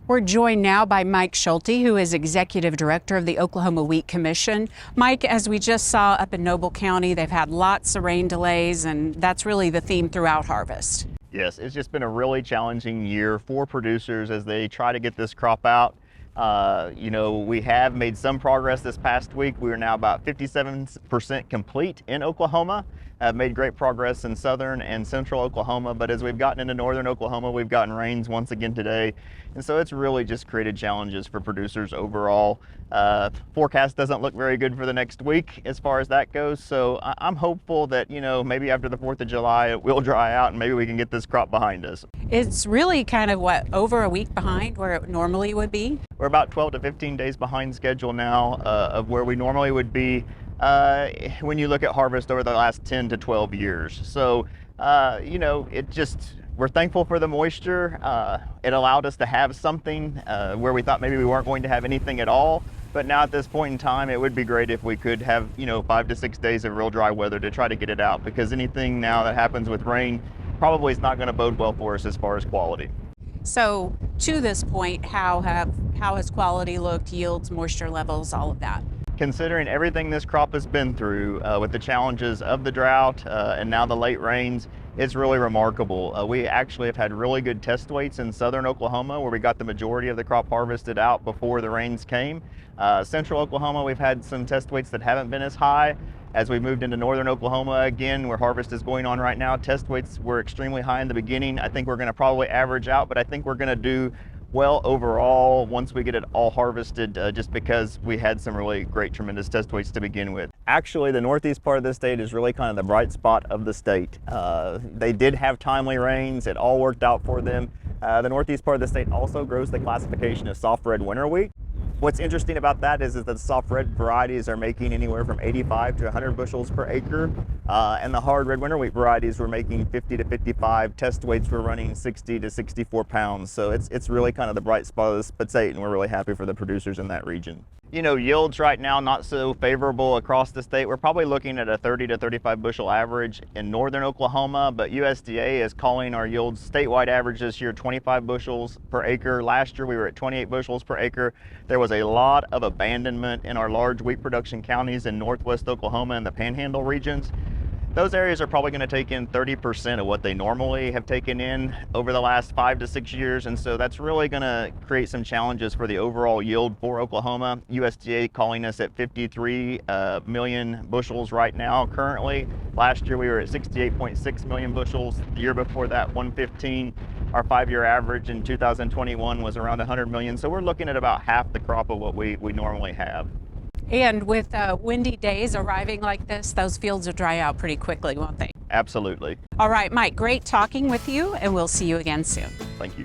We're joined now by Mike Schulte, who is Executive Director of the Oklahoma Wheat Commission. Mike, as we just saw up in Noble County, they've had lots of rain delays, and that's really the theme throughout harvest. Yes, it's just been a really challenging year for producers as they try to get this crop out. We have made some progress this past week. We are now about 57% complete in Oklahoma. Have made great progress in southern and central Oklahoma, but as we've gotten into northern Oklahoma, we've gotten rains once again today. And so it's really just created challenges for producers overall. Forecast doesn't look very good for the next week as far as that goes. So I'm hopeful that, maybe after the 4th of July, it will dry out and maybe we can get this crop behind us. It's really kind of over a week behind where it normally would be? We're about 12 to 15 days behind schedule now of where we normally would be when you look at harvest over the last 10 to 12 years. So, we're thankful for the moisture. It allowed us to have something where we thought maybe we weren't going to have anything at all. But now at this point in time, it would be great if we could have, 5 to 6 days of real dry weather to try to get it out, because anything now that happens with rain probably is not going to bode well for us as far as quality. So to this point, how has quality looked, yields, moisture levels, all of that? Considering everything this crop has been through with the challenges of the drought and now the late rains, it's really remarkable. We actually have had really good test weights in southern Oklahoma, where we got the majority of the crop harvested out before the rains came. Central Oklahoma, we've had some test weights that haven't been as high. As we moved into northern Oklahoma, again, where harvest is going on right now, test weights were extremely high in the beginning. I think we're going to probably average out, but I think we're going to do well overall once we get it all harvested, just because we had some really great, tremendous test weights to begin with. Actually, the northeast part of the state is really kind of the bright spot of the state. They did have timely rains. It all worked out for them. The northeast part of the state also grows the classification of soft red winter wheat. What's interesting about that is that the soft red varieties are making anywhere from 85 to 100 bushels per acre, and the hard red winter wheat varieties were making 50 to 55. Test weights were running 60 to 64 pounds. So it's really kind of the bright spot of the state, and we're really happy for the producers in that region. Yields right now not so favorable across the state. We're probably looking at a 30 to 35 bushel average in northern Oklahoma, but USDA is calling our yields statewide average this year 25 bushels per acre. Last year we were at 28 bushels per acre. There was a lot of abandonment in our large wheat production counties in northwest Oklahoma and the Panhandle regions. Those areas are probably going to take in 30% of what they normally have taken in over the last 5 to 6 years, and so that's really going to create some challenges for the overall yield for Oklahoma. USDA calling us at 53 million bushels right now currently. Last year we were at 68.6 million bushels. The year before that, 115. Our 5-year average in 2021 was around 100 million, so we're looking at about half the crop of what we normally have. And with windy days arriving like this, those fields will dry out pretty quickly, won't they? Absolutely. All right, Mike, great talking with you, and we'll see you again soon. Thank you.